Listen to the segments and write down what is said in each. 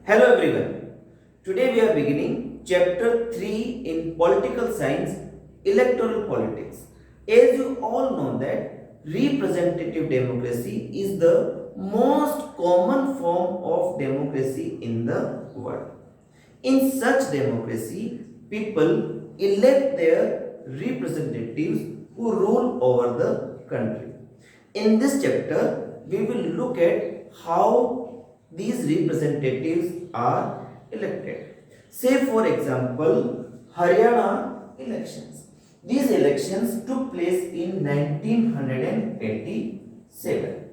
Hello everyone. Today we are beginning chapter 3 in political science, electoral politics. As you all know that representative democracy is the most common form of democracy in the world. In such democracy, people elect their representatives who rule over the country. In this chapter, we will look at how these representatives are elected. Say, for example, Haryana elections. These elections took place in 1987.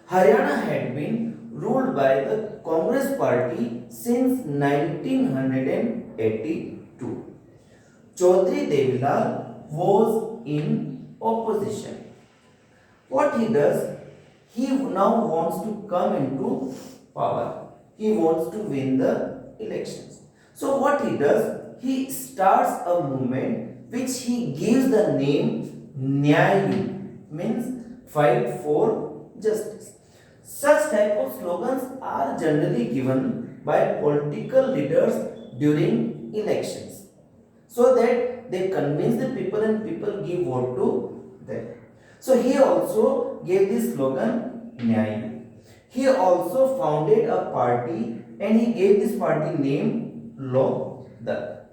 Haryana had been ruled by the Congress party since 1982. Chaudhry Devilal was in opposition. What he does, he now wants to come into power. He wants to win the elections. So what he does, he starts a movement which he gives the name Nyayu, means fight for justice. Such type of slogans are generally given by political leaders during elections, so that they convince the people and people give vote to them. So he also gave this slogan Nyay. He also founded a party and he gave this party name Lok Dal.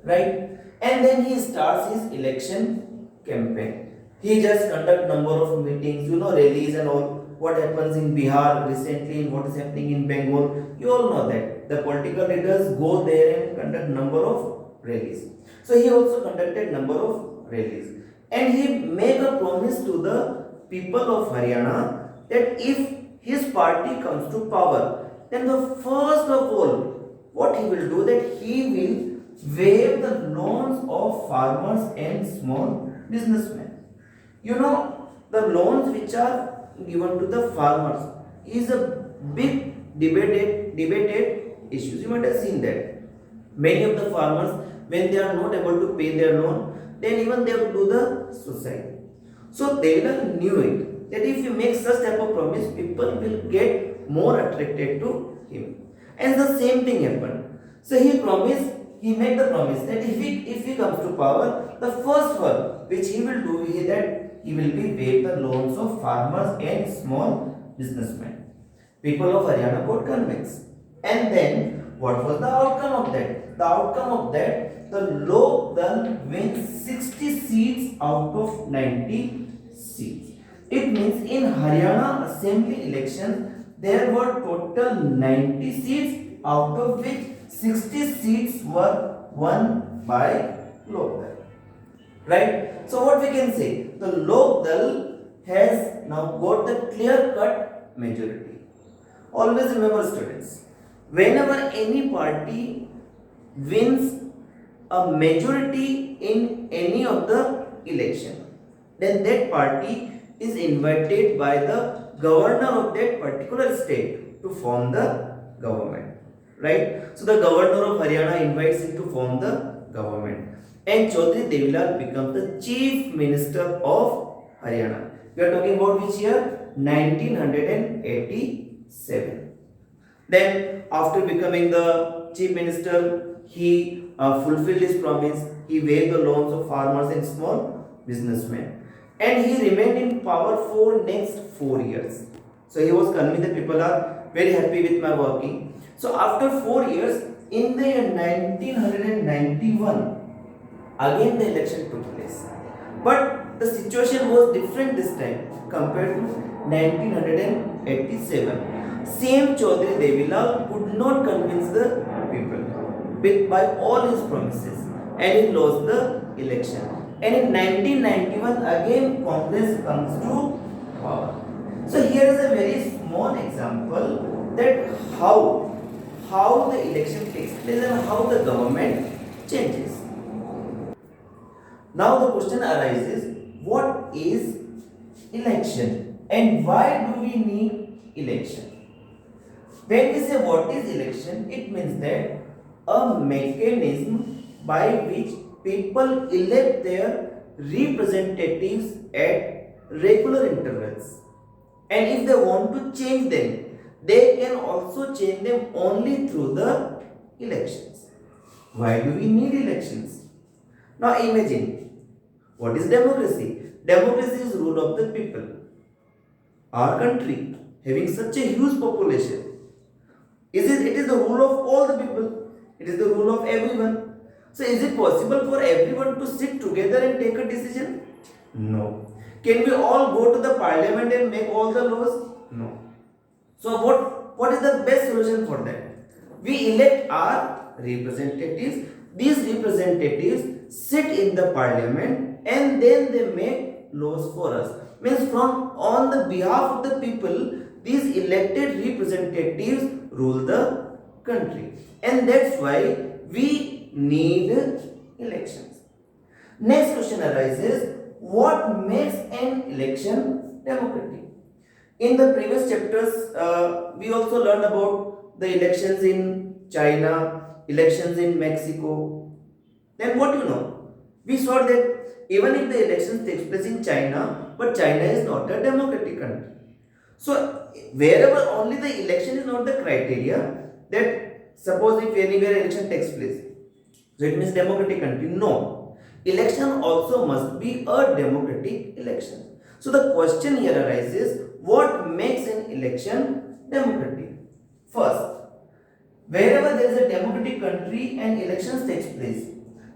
Right? And then he starts his election campaign. He just conduct number of meetings, rallies and all. What happens in Bihar recently and what is happening in Bengal, you all know that the political leaders go there and conduct number of rallies. So he also conducted number of rallies, and he made a promise to the people of Haryana that if his party comes to power, then the first of all, what he will do, that he will waive the loans of farmers and small businessmen. The loans which are given to the farmers is a big debated issue. You might have seen that many of the farmers, when they are not able to pay their loan, then even they will do the suicide. So Taylor knew it, that if you make such type of promise, people will get more attracted to him. And the same thing happened. So he made the promise that if he comes to power, the first one which he will do is that he will be waive the loans of farmers and small businessmen. People of Haryana got convinced. And then what was the outcome of that? The outcome of that, the Lok Dal wins 60 seats out of 90 seats. It means in Haryana assembly election there were total 90 seats, out of which 60 seats were won by Lok Dal. Right? So what we can say? The Lok Dal has now got the clear-cut majority. Always remember, students, whenever any party wins a majority in any of the election, then that party is invited by the governor of that particular state to form the government. Right? So the governor of Haryana invites him to form the government, and Chaudhry Devilal becomes the chief minister of Haryana. We are talking about which year? 1987. Then after becoming the chief minister, he fulfilled his promise. He waived the loans of farmers and small businessmen, and he remained in power for next 4 years. So he was convinced that people are very happy with my working. So after 4 years, in the year 1991, again the election took place. But the situation was different this time compared to 1987. Same Chaudhry Devilal could not convince the people by all his promises, and he lost the election. And in 1991 again Congress comes to power. So here is a very small example that how the election takes place and how the government changes. Now the question arises, what is election and why do we need election? When we say what is election, it means that a mechanism by which people elect their representatives at regular intervals, and if they want to change them, they can also change them only through the elections. Why do we need elections? Now imagine, what is democracy? Democracy is rule of the people. Our country having such a huge population, it is the rule of all the people. It is the rule of everyone. So is it possible for everyone to sit together and take a decision? No. Can we all go to the parliament and make all the laws? No. So what is the best solution for that? We elect our representatives. These representatives sit in the parliament and then they make laws for us. Means from on the behalf of the people, these elected representatives rule the country. And that's why we need elections. Next question arises, what makes an election democratic? In the previous chapters, we also learned about the elections in China, elections in Mexico. Then what you know? We saw that even if the elections takes place in China, but China is not a democratic country. So wherever only the election is not the criteria, that suppose if anywhere election takes place, so it means democratic country. No. Election also must be a democratic election. So the question here arises, what makes an election democratic? First, wherever there is a democratic country and elections takes place,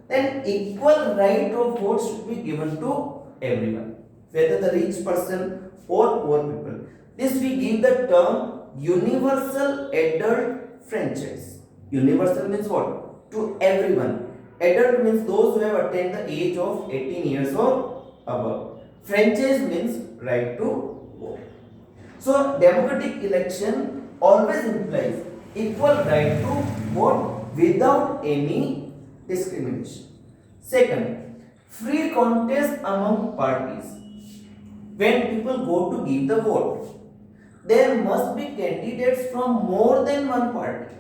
then equal right of vote should be given to everyone, whether the rich person or poor people. This we give the term universal adult franchise. Universal means what? To everyone. Adult means those who have attained the age of 18 years or above. Franchise means right to vote. So democratic election always implies equal right to vote without any discrimination. Second, free contest among parties. When people go to give the vote, there must be candidates from more than one party.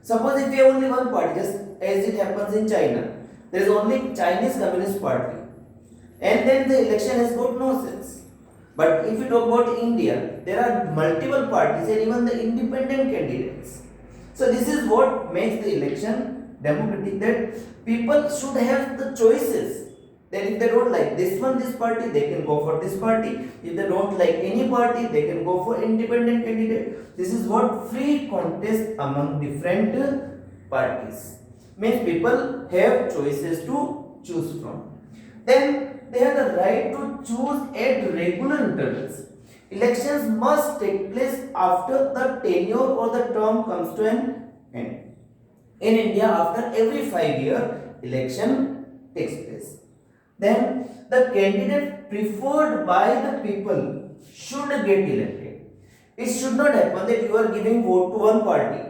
Suppose if you have only one party, just as it happens in China, there is only Chinese Communist Party, and then the election has got no sense. But if you talk about India, there are multiple parties and even the independent candidates. So this is what makes the election democratic, that people should have the choices. Then if they don't like this party, they can go for this party. If they don't like any party, they can go for independent candidate. This is what free contest among different parties. Means people have choices to choose from. Then they have the right to choose at regular intervals. Elections must take place after the tenure or the term comes to an end. In India, after every 5 year election takes place. Then the candidate preferred by the people should get elected. It should not happen that you are giving vote to one party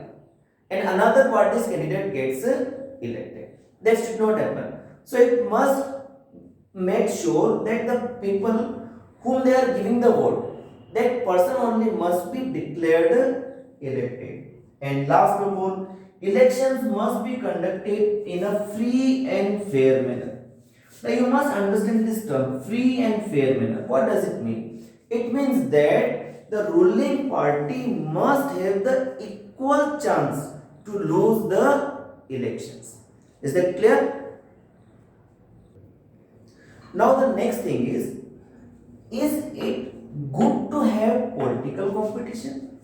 and another party's candidate gets elected. That should not happen. So it must make sure that the people whom they are giving the vote, that person only must be declared elected. And last of all, elections must be conducted in a free and fair manner. Now you must understand this term, free and fair manner. What does it mean? It means that the ruling party must have the equal chance to lose the elections. Is that clear? Now the next thing is it good to have political competition?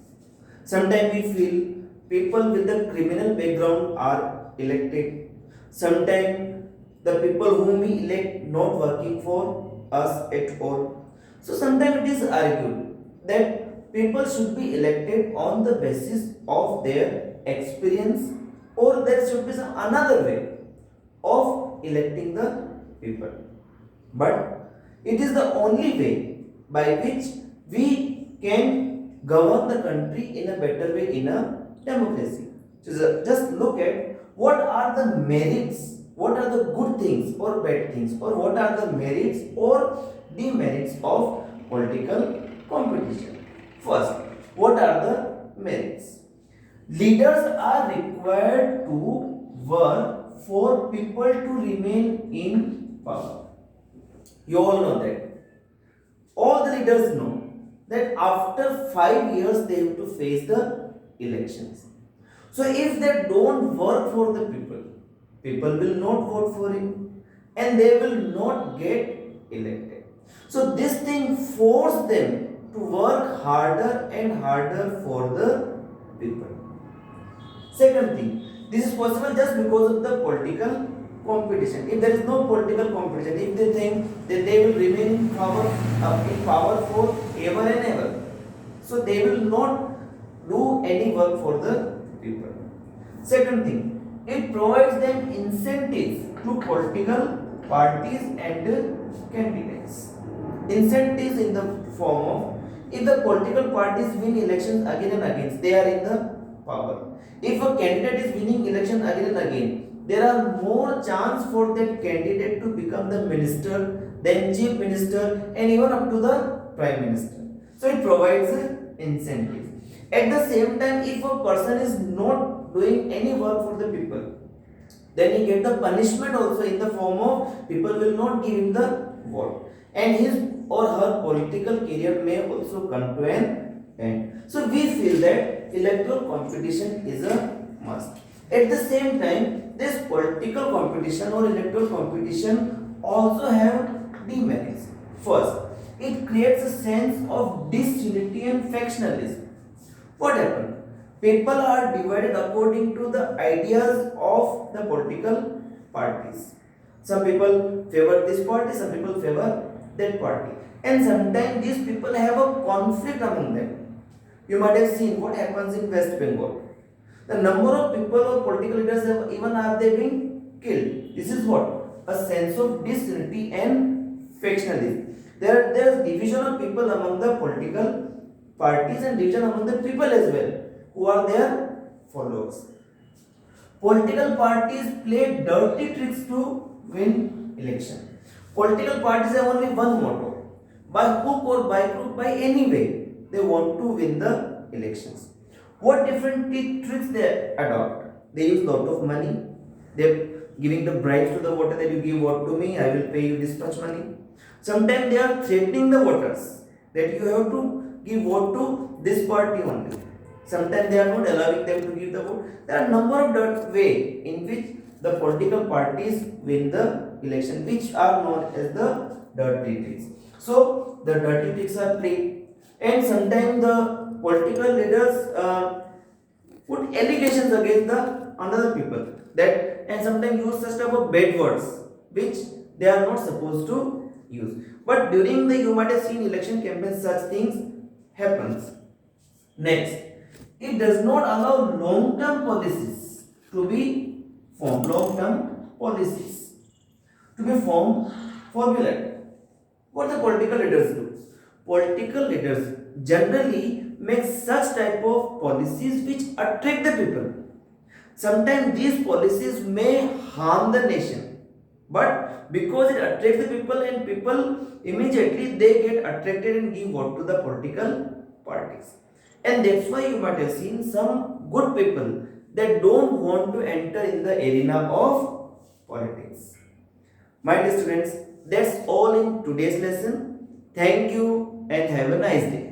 Sometimes we feel people with the criminal background are elected. Sometimes the people whom we elect not working for us at all. So sometimes it is argued that people should be elected on the basis of their experience, or there should be some another way of electing the people. But it is the only way by which we can govern the country in a better way in a democracy. So just look at what are the merits, what are the good things or bad things, or what are the merits or demerits of political competition. First, what are the merits? Leaders are required to work for people to remain in power. You all know that. All the leaders know that after 5 years they have to face the elections. So if they don't work for the people, people will not vote for him and they will not get elected. So this thing forced them to work harder and harder for the people. Second thing, this is possible just because of the political competition. If there is no political competition, if they think that they will remain in power for ever and ever, so they will not do any work for the people. Second thing, it provides them incentives to political parties and candidates. Incentives in the form of, if the political parties win elections again and again, they are in the power. If a candidate is winning election again and again, there are more chance for that candidate to become the minister, then chief minister, and even up to the prime minister. So it provides an incentive. At the same time, if a person is not doing any work for the people, then he get the punishment also in the form of people will not give him the vote, and his or her political career may also come to an end. So we feel that electoral competition is a must. At the same time, this political competition or electoral competition also have demerits. First, it creates a sense of disunity and factionalism. What happened? People are divided according to the ideas of the political parties. Some people favor this party, some people favor that party. And sometimes these people have a conflict among them. You might have seen what happens in West Bengal. The number of people or political leaders have, even are they being killed. This is what? A sense of disunity and factionalism. There is division of people among the political parties and division among the people as well who are their followers. Political parties play dirty tricks to win election. Political parties have only one motto: by hook or by crook, by any way, they want to win the elections. What different tricks they adopt? They use lot of money. They're giving the bribes to the voter that you give vote to me, I will pay you this much money. Sometimes they are threatening the voters that you have to give vote to this party only. Sometimes they are not allowing them to give the vote. There are a number of ways in which the political parties win the election, which are known as the dirty tricks. So the dirty tricks are played, and sometimes the political leaders put allegations against the another people that, and sometimes use such type of bad words which they are not supposed to use. But during the, you might have seen election campaigns, such things happens. Next, it does not allow long-term policies to be formed. Long-term policies to be formed, formulated. What the political leaders do? Political leaders generally make such type of policies which attract the people. Sometimes these policies may harm the nation, but because it attracts the people and people immediately they get attracted and give vote to the political parties. And that's why you might have seen some good people that don't want to enter in the arena of politics. My dear students, that's all in today's lesson. Thank you and have a nice day.